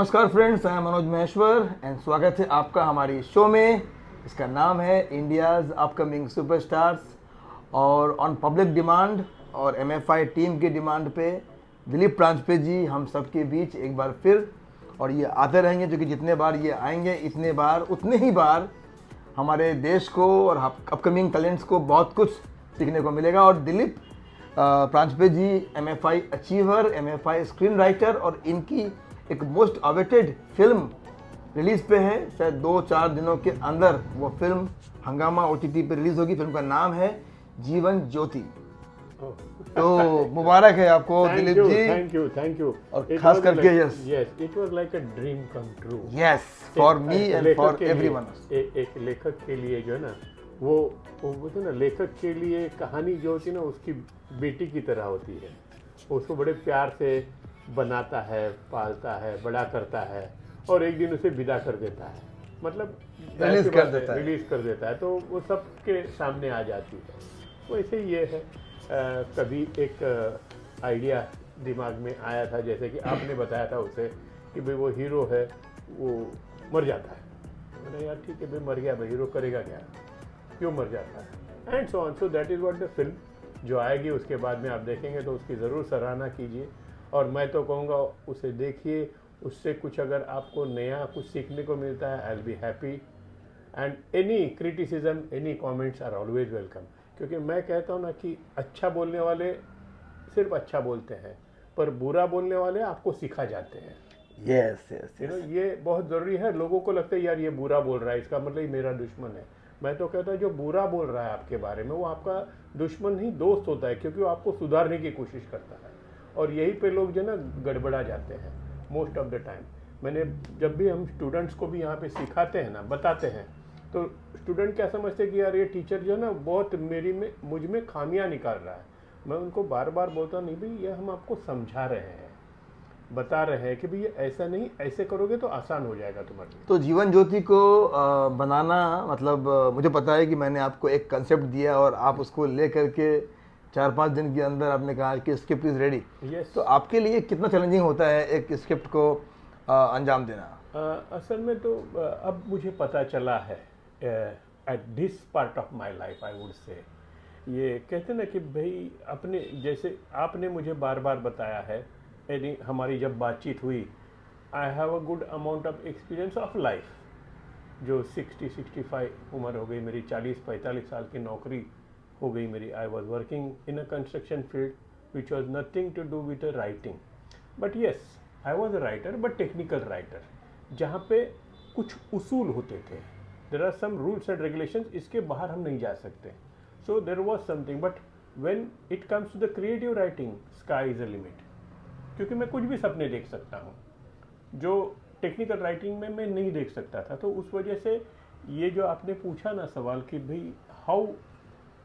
नमस्कार फ्रेंड्स, मैं मनोज महेश्वर एंड स्वागत है आपका हमारी शो में। इसका नाम है इंडियाज़ अपकमिंग सुपरस्टार्स। और ऑन पब्लिक डिमांड और एमएफआई टीम की डिमांड पे दिलीप प्रांजपे जी हम सबके बीच एक बार फिर, और ये आते रहेंगे, जो कि जितने बार ये आएंगे इतने बार उतने ही बार हमारे देश को और अपकमिंग टैलेंट्स को बहुत कुछ सीखने को मिलेगा। और Dilip Paranjape ji MFI achiever, MFI screen writer, और इनकी एक मोस्ट अवेटेड फिल्म रिलीज पे है। शायद 2-4 दिनों के अंदर वो फिल्म हंगामा ओटीटी पे रिलीज होगी। फिल्म का नाम है जीवन ज्योति। तो मुबारक है आपको दिलीप जी। Thank you. और खास करके yes it was like a dream come true. Yes, for me and for everyone. एक लेखक के लिए जो है ना, वो बोलते हैं ना, लेखक के लिए कहानी जो होती है ना, उसकी बेटी की तरह होती है। उसको बड़े प्यार से बनाता है, पालता है, बड़ा करता है, और एक दिन उसे विदा कर देता है, मतलब रिलीज कर देता है, तो वो सबके सामने आ जाती है। वैसे ये है, कभी एक आइडिया दिमाग में आया था, जैसे कि आपने बताया था उसे कि भाई वो हीरो है, वो मर जाता है। मैंने यार ठीक है भाई, मर गया भाई, हीरो करेगा क्या, क्यों मर जाता है, and so on. So that is what the film जो आएगी उसके बाद में आप देखेंगे तो उसकी ज़रूर सराहना कीजिए। और मैं तो कहूँगा उसे देखिए, उससे कुछ अगर आपको नया कुछ सीखने को मिलता है, I will be happy. And any criticism, any comments are always welcome. क्योंकि मैं कहता हूँ ना कि अच्छा बोलने वाले सिर्फ अच्छा बोलते हैं, पर बुरा बोलने वाले आपको सिखा जाते हैं। यस, ये बहुत ज़रूरी है। लोगों को लगता है यार ये बुरा बोल रहा है, इसका मतलब ये मेरा दुश्मन है। मैं तो कहता हूँ जो बुरा बोल रहा है आपके बारे में, वो आपका दुश्मन नहीं, दोस्त होता है, क्योंकि वो आपको सुधारने की कोशिश करता है। और यहीं पे लोग जो ना गड़बड़ा जाते हैं मोस्ट ऑफ द टाइम। मैंने जब भी हम स्टूडेंट्स को भी यहाँ पे सिखाते हैं ना, बताते हैं, तो स्टूडेंट क्या समझते हैं कि यार ये टीचर जो है ना बहुत मुझ में खामियां निकाल रहा है। मैं उनको बार बार बोलता हूँ, नहीं भाई ये हम आपको समझा रहे हैं, बता रहे हैं कि भाई ये ऐसा नहीं, ऐसे करोगे तो आसान हो जाएगा तुम्हारे लिए। तो जीवन ज्योति को बनाना, मतलब मुझे पता है कि मैंने आपको एक कंसेप्ट दिया और आप उसको ले करके 4-5 दिन के अंदर आपने कहा कि स्क्रिप्ट इज रेडी। Yes. तो आपके लिए कितना चैलेंजिंग होता है एक स्क्रिप्ट को अंजाम देना? असल में तो अब मुझे पता चला है at this part of my life, I would say, ये कहते हैं ना कि भाई अपने, जैसे आपने मुझे बार बार बताया है, यानी हमारी जब बातचीत हुई, I have a good amount of experience of life. जो 60-65 उम्र हो गई मेरी, 40-45 साल की नौकरी हो गई मेरी। I was working in a construction field which was nothing to do with writing, but yes I was a writer, but technical writer, जहाँ पे कुछ उसूल होते थे। There are some rules and regulations, इसके बाहर हम नहीं जा सकते। So there was something, but when it comes to the creative writing, sky is a limit, क्योंकि मैं कुछ भी सपने देख सकता हूँ जो टेक्निकल राइटिंग में मैं नहीं देख सकता था। तो उस वजह से ये जो आपने पूछा ना सवाल कि भाई how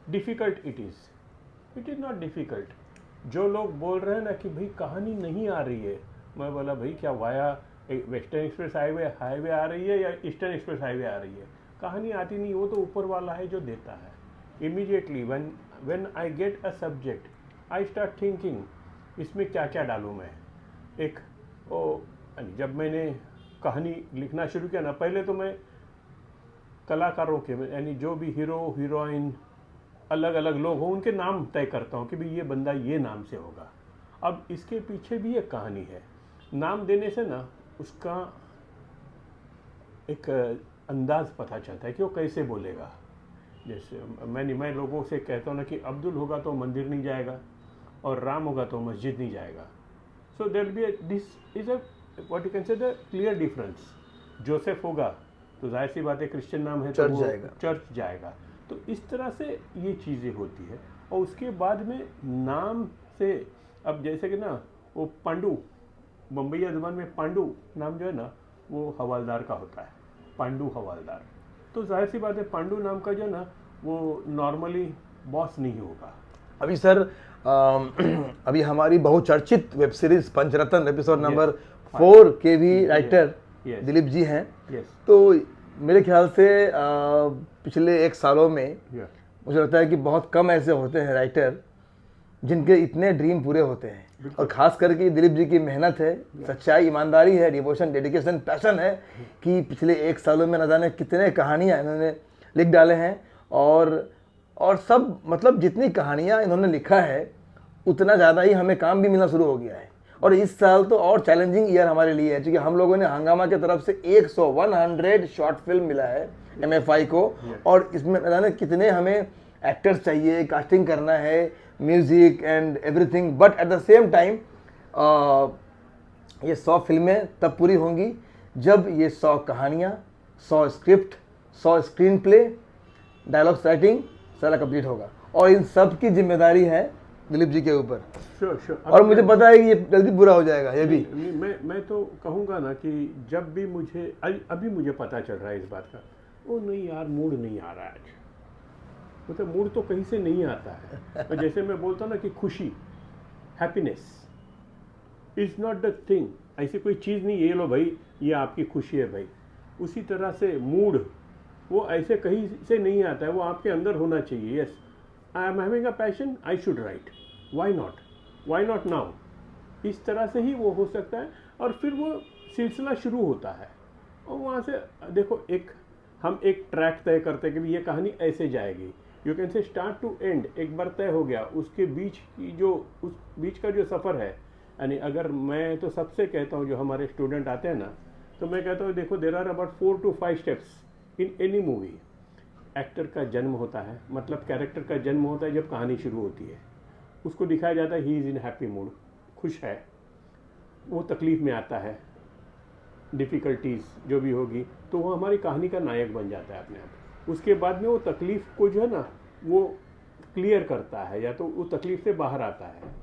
difficult it is not difficult. जो लोग बोल रहे हैं ना कि भाई कहानी नहीं आ रही है, मैं बोला भाई क्या वाया वेस्टर्न एक्सप्रेस हाईवे आ रही है या ईस्टर्न एक्सप्रेस हाईवे आ रही है, कहानी आती नहीं, वो तो ऊपर वाला है जो देता है। Immediately when I get a subject, I start thinking इसमें क्या क्या डालूँ मैं। एक जब मैंने कहानी लिखना शुरू किया ना, पहले तो मैं कलाकारों के, यानी जो भी हीरो हीरोइन अलग अलग लोग हों, उनके नाम तय करता हूँ कि भाई ये बंदा ये नाम से होगा। अब इसके पीछे भी एक कहानी है। नाम देने से ना उसका एक अंदाज पता चलता है कि वो कैसे बोलेगा। जैसे मैं लोगों से कहता हूँ ना कि अब्दुल होगा तो मंदिर नहीं जाएगा, और राम होगा तो मस्जिद नहीं जाएगा। So there be this is a what you can say the clear difference. Joseph होगा तो जाहिर सी बात है क्रिश्चियन नाम है तो वो चर्च जाएगा। तो इस तरह से ये चीज़ें होती है। और उसके बाद में नाम से, अब जैसे कि ना वो पांडु, बम्बईया ज़बान में पांडु नाम जो है ना वो हवालदार का होता है, पांडु हवालदार। तो जाहिर सी बात है पांडु नाम का जो है ना वो नॉर्मली बॉस नहीं होगा। अभी सर अभी हमारी बहुचर्चित वेब सीरीज पंचरत्न एपिसोड नंबर 4 के भी राइटर दिलीप जी हैं। तो मेरे ख्याल से पिछले 1 सालों में मुझे लगता है कि बहुत कम ऐसे होते हैं राइटर जिनके इतने ड्रीम पूरे होते हैं, और खास करके दिलीप जी की मेहनत है, सच्चाई, ईमानदारी है, डिवोशन, डेडिकेशन, पैशन है कि पिछले 1 सालों में न जाने कितने कहानियाँ इन्होंने लिख डाले हैं। और सब मतलब जितनी कहानियाँ इन्होंने लिखा है उतना ज़्यादा ही हमें काम भी मिलना शुरू हो गया है। और इस साल तो और चैलेंजिंग ईयर हमारे लिए है, क्योंकि हम लोगों ने हंगामा की तरफ से 100 शॉर्ट फिल्म मिला है MFI को, और इसमें न जाने कितने हमें एक्टर्स चाहिए, कास्टिंग करना है, music and everything. But at the same time ये 100 फिल्में तब पूरी होंगी जब ये 100 कहानियाँ, 100 script, 100 screen play, dialogues writing सारा कंप्लीट होगा, और इन सब की जिम्मेदारी है दिलीप जी के ऊपर। श्योर। और मुझे पता है कि ये जल्दी पूरा हो जाएगा ये भी। मैं तो कहूँगा ना कि जब भी मुझे अभी मुझे पता चल रहा है इस बात का, ओ नहीं यार मूड नहीं आ रहा है आज, मतलब मूड तो कहीं से नहीं आता है। और जैसे मैं बोलता हूँ ना कि खुशी, happiness is not the thing, ऐसी कोई चीज़ नहीं ये लो भाई ये आपकी खुशी है भाई। उसी तरह से मूड वो ऐसे कहीं से नहीं आता है, वो आपके अंदर होना चाहिए। Yes I am having a passion, I should write, why not now. इस तरह से ही वो हो सकता है, और फिर वो सिलसिला शुरू होता है। और वहाँ से देखो हम एक ट्रैक तय करते हैं कि ये कहानी ऐसे जाएगी, you can say start to end. एक बार तय हो गया, उसके बीच की जो उस बीच का जो सफ़र है, यानी अगर मैं तो सबसे कहता हूँ जो हमारे स्टूडेंट आते हैं ना, तो मैं कहता हूँ देखो there are about 4 to 5 steps in any movie. Actor का जन्म होता है, मतलब कैरेक्टर का जन्म होता है जब कहानी शुरू होती है, उसको दिखाया जाता है he is in happy mood, खुश है, वो तकलीफ़ में आता है, डिफ़िकल्टीज़ जो भी होगी, तो वो हमारी कहानी का नायक बन जाता है अपने आप। उसके बाद में वो तकलीफ़ को जो है ना वो क्लियर करता है, या तो वो तकलीफ़ से बाहर आता है,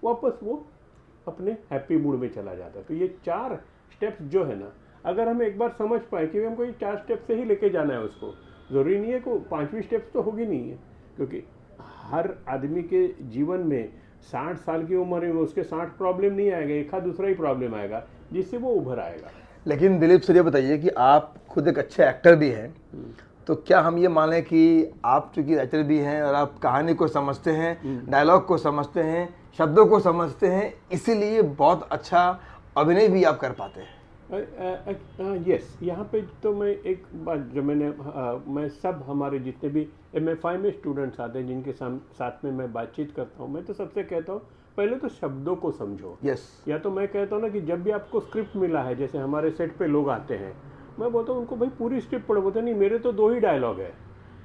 वापस वो अपने हैप्पी मूड में चला जाता है। तो ये 4 स्टेप्स जो है ना, अगर हम एक बार समझ पाए कि हमको ये 4 स्टेप से ही लेके जाना है, उसको ज़रूरी नहीं है को 5वीं स्टेप्स तो होगी नहीं है, क्योंकि हर आदमी के जीवन में 60 साल की उम्र में उसके 60 प्रॉब्लम नहीं आएगा, एक आध दूसरा ही प्रॉब्लम आएगा जिससे वो उभर आएगा। लेकिन दिलीप सर ये बताइए कि आप खुद एक अच्छे एक्टर भी हैं, तो क्या हम ये मानें कि आप चूंकि राइटर भी हैं और आप कहानी को समझते हैं, डायलॉग को समझते हैं, शब्दों को समझते हैं, इसीलिए बहुत अच्छा अभिनय भी आप कर पाते हैं? यस, यहाँ पे तो मैं एक बात जो मैं सब हमारे जितने भी MFI में स्टूडेंट्स आते हैं जिनके साथ में मैं बातचीत करता हूँ, मैं तो सबसे कहता हूँ पहले तो शब्दों को समझो। यस। या तो मैं कहता हूँ ना कि जब भी आपको स्क्रिप्ट मिला है, जैसे हमारे सेट पे लोग आते हैं, मैं बोलता हूँ उनको भाई पूरी स्क्रिप्ट पढ़ो, बोलते नहीं मेरे तो 2 ही डायलॉग है।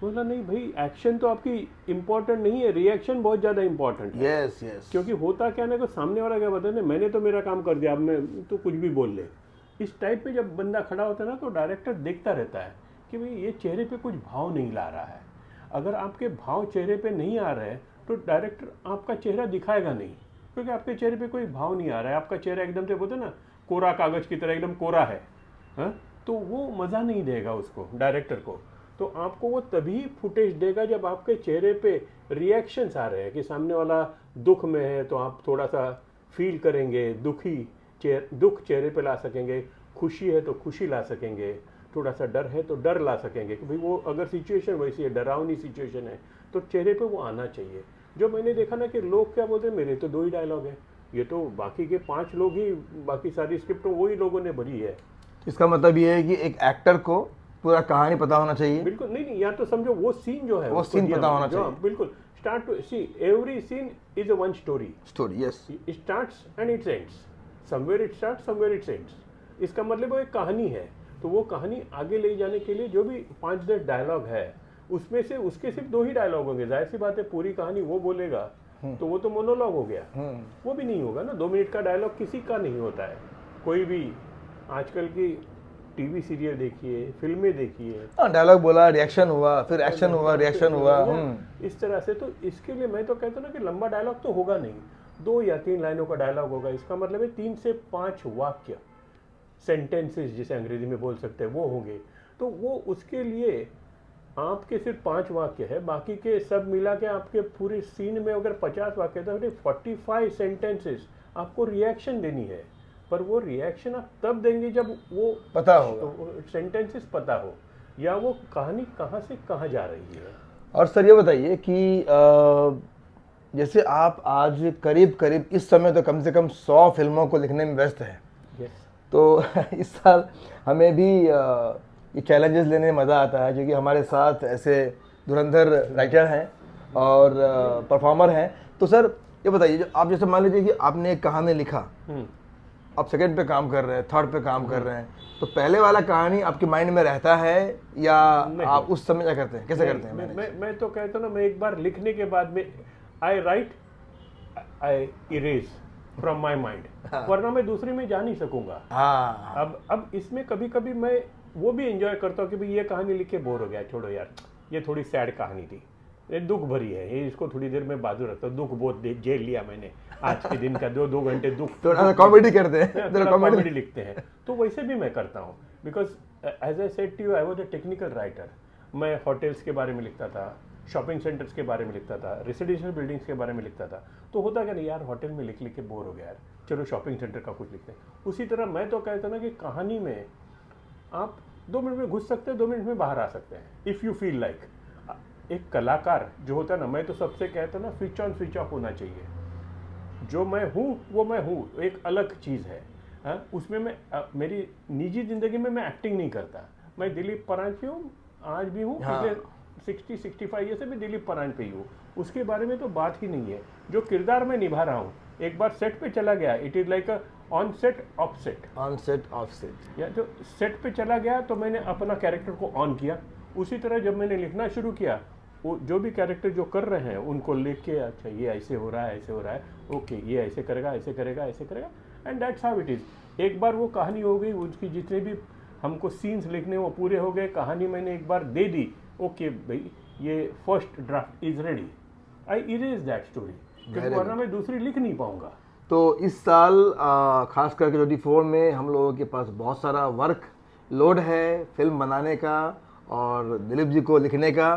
बोला नहीं भाई एक्शन तो आपकी इम्पोर्टेंट नहीं है, रिएक्शन बहुत ज़्यादा इंपॉर्टेंट है। Yes yes. क्योंकि होता क्या ना, को सामने वाला क्या बताए, मैंने तो मेरा काम कर दिया, अब मैं तो कुछ भी बोल ले। इस टाइप पे जब बंदा खड़ा होता है ना, तो डायरेक्टर देखता रहता है कि भाई ये चेहरे पे कुछ भाव नहीं ला रहा है। अगर आपके भाव चेहरे पे नहीं आ रहे हैं तो डायरेक्टर आपका चेहरा दिखाएगा नहीं, क्योंकि आपके चेहरे पे कोई भाव नहीं आ रहा है, आपका चेहरा एकदम से बोलते ना कोरा कागज़ की तरह एकदम कोरा है, हाँ, तो वो मज़ा नहीं देगा उसको, डायरेक्टर को। तो आपको वो तभी फुटेज देगा जब आपके चेहरे पे रिएक्शंस आ रहे हैं, कि सामने वाला दुख में है तो आप थोड़ा सा फील करेंगे, दुख चेहरे पे ला सकेंगे, खुशी है तो खुशी ला सकेंगे, थोड़ा सा डर है तो डर ला सकेंगे कि भाई वो अगर सिचुएशन वैसी है, डरावनी सिचुएशन है, तो चेहरे पे वो आना चाहिए। जो मैंने देखा ना कि लोग क्या बोलते हैं, मेरे तो 2 ही डायलॉग है, ये तो बाकी के 5 लोग ही, बाकी सारी स्क्रिप्ट वही लोगों ने भरी है। इसका मतलब ये है कि एक एक्टर को पूरा कहानी पता होना चाहिए। बिल्कुल नहीं, या तो समझो वो सीन जो है, वो सीन पता होना चाहिए। बिल्कुल, start to see every scene is a one story. Yes. It starts and it ends, somewhere it starts, somewhere it ends. इसका मतलब वो एक कहानी है, तो वो कहानी आगे ले जाने के लिए जो भी 5-10 डायलॉग है, उसमें से उसके सिर्फ 2 ही डायलॉग होंगे। जाहिर सी बात है पूरी कहानी वो बोलेगा तो वो तो मोनोलॉग हो गया, वो भी नहीं होगा ना। 2 मिनट का डायलॉग किसी का नहीं होता है, कोई भी। आजकल की टीवी सीरियल देखिए, फिल्में देखिए, डायलॉग बोला, रिएक्शन हुआ, फिर एक्शन हुआ, रिएक्शन हुआ, इस तरह से। तो इसके लिए मैं तो कहता हूँ ना कि लंबा डायलॉग तो होगा नहीं, 2 या 3 लाइनों का डायलॉग होगा। इसका मतलब है 3 से 5 वाक्य, सेंटेंसेस जिसे अंग्रेजी में बोल सकते हैं, वो होंगे। तो वो उसके लिए आपके सिर्फ 5 वाक्य है, बाकी के सब मिला के आपके पूरे सीन में अगर 50 वाक्य तो 45 सेंटेंसेस आपको रिएक्शन देनी है। पर वो रिएक्शन आप तब देंगे जब वो पता होगा, सेंटेंसेस पता हो, या वो कहानी कहाँ से कहाँ जा रही है। और सर ये बताइए कि जैसे आप आज करीब करीब इस समय तो कम से कम 100 फिल्मों को लिखने में व्यस्त हैं, यस तो इस साल हमें भी ये चैलेंजेस लेने में मज़ा आता है, क्योंकि हमारे साथ ऐसे धुरंधर राइटर हैं और परफॉर्मर हैं। तो सर ये बताइए, जो आप जैसे मान लीजिए कि आपने एक कहानी लिखा, आप सेकंड पे काम कर रहे हैं, थर्ड पे काम कर रहे हैं, तो पहले वाला कहानी आपके माइंड में रहता है या आप उस समय क्या करते हैं, कैसे करते हैं मैनेज? मैं तो कहता हूँ ना, मैं एक बार लिखने के बाद में I write, I erase from my mind, वरना मैं दूसरी में जा नहीं सकूंगा। हाँ, अब इसमें कभी कभी मैं वो भी एंजॉय करता हूँ कि भाई ये कहानी लिख के बोर हो गया, छोड़ो यार, ये थोड़ी सैड कहानी थी, ये दुख भरी है, ये इसको थोड़ी देर में बाजू रखता हूँ, दुख बहुत झेल लिया मैंने आज के दिन का, 2 घंटे दुख, थोड़ा कॉमेडी करते हैं, थोड़ा कॉमेडी लिखते हैं। तो वैसे भी मैं करता हूँ, because as I said to you, I was a technical writer. मैं होटल्स के बारे में लिखता था, शॉपिंग सेंटर्स के बारे में लिखता था, रेसिडेंशियल बिल्डिंग्स के बारे में लिखता था। तो होता क्या नहीं यार, होटल में लिख लिख के बोर हो गया यार, चलो शॉपिंग सेंटर का कुछ लिखते हैं। उसी तरह मैं तो कहता ना कि कहानी में आप 2 मिनट में घुस सकते हैं, 2 मिनट में बाहर आ सकते हैं, इफ़ यू फील लाइक। एक कलाकार जो होता है ना, मैं तो सबसे कहता ना, स्विच ऑन स्विच ऑफ होना चाहिए। जो मैं हूँ वो मैं हूँ, एक अलग चीज़ है। हाँ, उसमें मैं मेरी निजी ज़िंदगी में मैं एक्टिंग नहीं करता। मैं दिलीप परांजपे हूँ, आज भी हूँ, पिछले 60-65 ईयर से भी दिलीप परांजपे ही हूँ। उसके बारे में तो बात ही नहीं है। जो किरदार मैं निभा रहा हूँ, एक बार सेट पे चला गया, it is like a on set of set, on set of set, या जो सेट पे चला गया तो मैंने अपना कैरेक्टर को ऑन किया। उसी तरह जब मैंने लिखना शुरू किया, वो जो भी कैरेक्टर जो कर रहे हैं उनको लिख के, अच्छा ये ऐसे हो रहा है, ऐसे हो रहा है, ओके ये ऐसे करेगा, ऐसे करेगा, ऐसे करेगा, and that's how it is. एक बार वो कहानी हो गई, उसकी जितने भी हमको सीन्स लिखने वो पूरे हो गए, कहानी मैंने एक बार दे दी, ओके भाई ये first draft is ready, I erase that story, क्योंकि वरना मैं दूसरी लिख नहीं पाऊंगा। तो इस साल खास करके 24 में हम लोगों के पास बहुत सारा वर्क लोड है फिल्म बनाने का और दिलीप जी को लिखने का।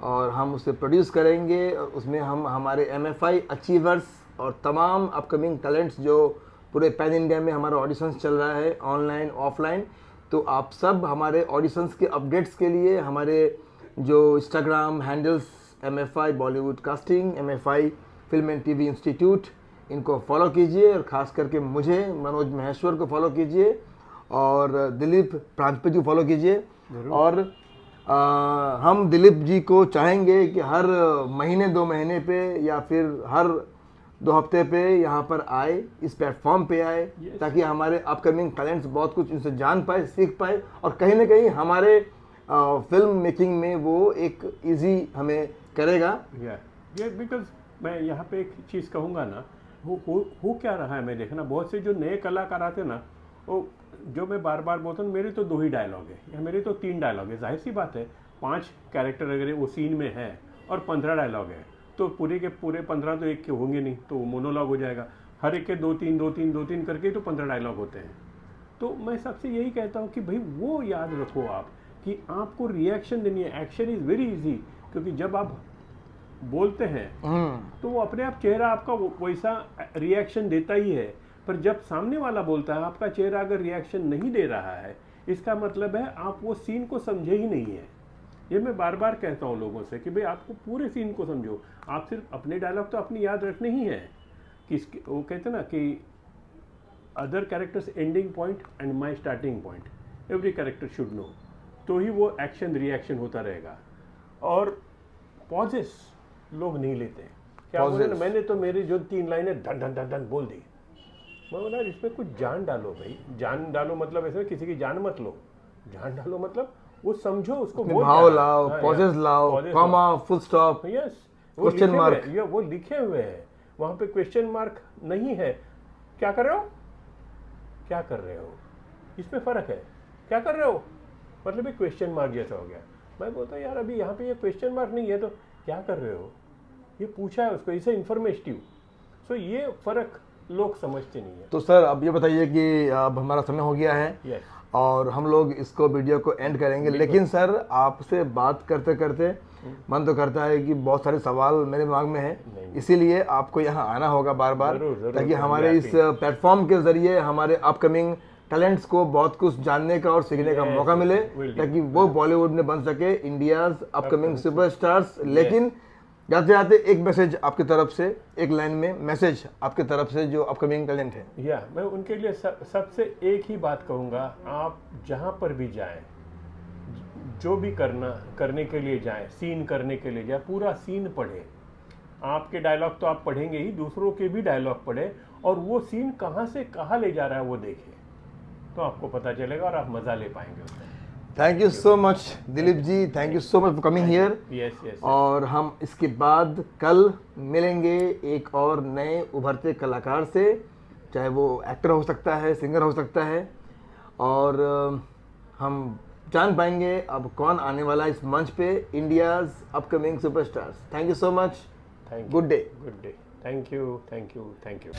और हम उसे प्रोड्यूस करेंगे, और उसमें हम हमारे MFI अचीवर्स और तमाम अपकमिंग टैलेंट्स, जो पूरे पैन इंडिया में हमारा ऑडिशंस चल रहा है ऑनलाइन ऑफलाइन, तो आप सब हमारे ऑडिशंस के अपडेट्स के लिए हमारे जो Instagram handles MFI Bollywood casting, MFI film and TV institute, इनको फॉलो कीजिए, और ख़ास करके मुझे मनोज महेश्वर को फॉलो कीजिए और दिलीप परांजपे जी को फॉलो कीजिए। और हम दिलीप जी को चाहेंगे कि हर महीने 2 महीने पे या फिर हर 2 हफ्ते पे यहाँ पर आए, इस प्लेटफॉर्म पे आए, ताकि हमारे अपकमिंग टैलेंट्स बहुत कुछ इनसे जान पाए, सीख पाए, और कहीं ना कहीं हमारे फिल्म मेकिंग में वो एक इजी हमें करेगा। बिकॉज मैं यहाँ पे एक चीज़ कहूँगा ना, हो क्या रहा है, मैं देखना बहुत से जो नए कलाकार आते हैं ना, वो जो मैं बार बार बोलता हूँ, मेरे तो 2 ही डायलॉग है या मेरे तो 3 डायलॉग है, जाहिर सी बात है 5 कैरेक्टर अगर वो सीन में है और 15 डायलॉग है, तो पूरे के पूरे 15 तो एक के होंगे नहीं, तो वो मोनोलॉग हो जाएगा। हर एक के 2-3 करके तो 15 डायलॉग होते हैं। तो मैं सबसे यही कहता हूँ कि भाई वो याद रखो आप, कि आपको रिएक्शन देनी है। एक्शन इज़ वेरी इजी, क्योंकि जब आप बोलते हैं तो वो अपने आप चेहरा आपका वैसा रिएक्शन देता ही है, पर जब सामने वाला बोलता है, आपका चेहरा अगर रिएक्शन नहीं दे रहा है, इसका मतलब है आप वो सीन को समझे ही नहीं है। ये मैं बार बार कहता हूँ लोगों से कि भाई आपको पूरे सीन को समझो, आप सिर्फ अपने डायलॉग तो अपनी याद रखने ही है। कि वो कहते हैं ना कि other characters ending point and my starting point, every character should know, तो ही वो एक्शन रिएक्शन होता रहेगा। और पॉजेस लोग नहीं लेते। क्या बोले ना, मैंने तो मेरी जो 3 लाइनें धन धन धन धन बोल दी, मैं बोला इसमें कुछ जान डालो भाई। जान डालो मतलब ऐसे किसी की जान मत लो, जान डालो मतलब वो समझो, उसको भाव लाओ, पॉजेस लाओ, comma, full stop, yes, question mark, ये वो लिखे हुए हैं, वहाँ पे क्वेश्चन मार्क नहीं है। क्या कर रहे हो, क्या कर रहे हो, इसमें फ़र्क है। क्या कर रहे हो मतलब एक क्वेश्चन मार्क जैसा हो गया। मैं बोलता यार अभी यहाँ पे ये क्वेश्चन मार्क नहीं है, तो क्या कर रहे हो, ये पूछा है उसको, इसे इन्फॉर्मेटिव। सो ये फ़र्क लोग समझते नहीं है। तो सर अब ये बताइए कि अब हमारा समय हो गया है और हम लोग इसको वीडियो को एंड करेंगे, लेकिन सर आपसे बात करते करते मन तो करता है कि बहुत सारे सवाल मेरे दिमाग में है, इसीलिए आपको यहाँ आना होगा बार बार, ताकि हमारे इस प्लेटफॉर्म के ज़रिए हमारे अपकमिंग टैलेंट्स को बहुत कुछ जानने का और सीखने का मौका मिले, ताकि वो बॉलीवुड में बन सके इंडियाज़ अपकमिंग सुपरस्टार्स। लेकिन जाते जाते एक मैसेज आपकी तरफ से, एक लाइन में मैसेज आपकी तरफ से जो अपकमिंग टैलेंट है। या मैं उनके लिए सबसे एक ही बात कहूँगा, आप जहाँ पर भी जाएं, जो भी करने के लिए जाएं, सीन करने के लिए जाएं, पूरा सीन पढ़ें। आपके डायलॉग तो आप पढ़ेंगे ही, दूसरों के भी डायलॉग पढ़ें और वो सीन कहाँ से कहाँ ले जा रहा है वो देखें, तो आपको पता चलेगा और आप मज़ा ले पाएंगे उसमें। Thank you so much Dilip ji, thank you so much for coming here. Yes. और हम इसके बाद कल मिलेंगे एक और नए उभरते कलाकार से, चाहे वो एक्टर हो सकता है, सिंगर हो सकता है, और हम जान पाएंगे अब कौन आने वाला है इस मंच पे, India's upcoming superstars. Thank you so much, thank you, good day. Good day, thank you.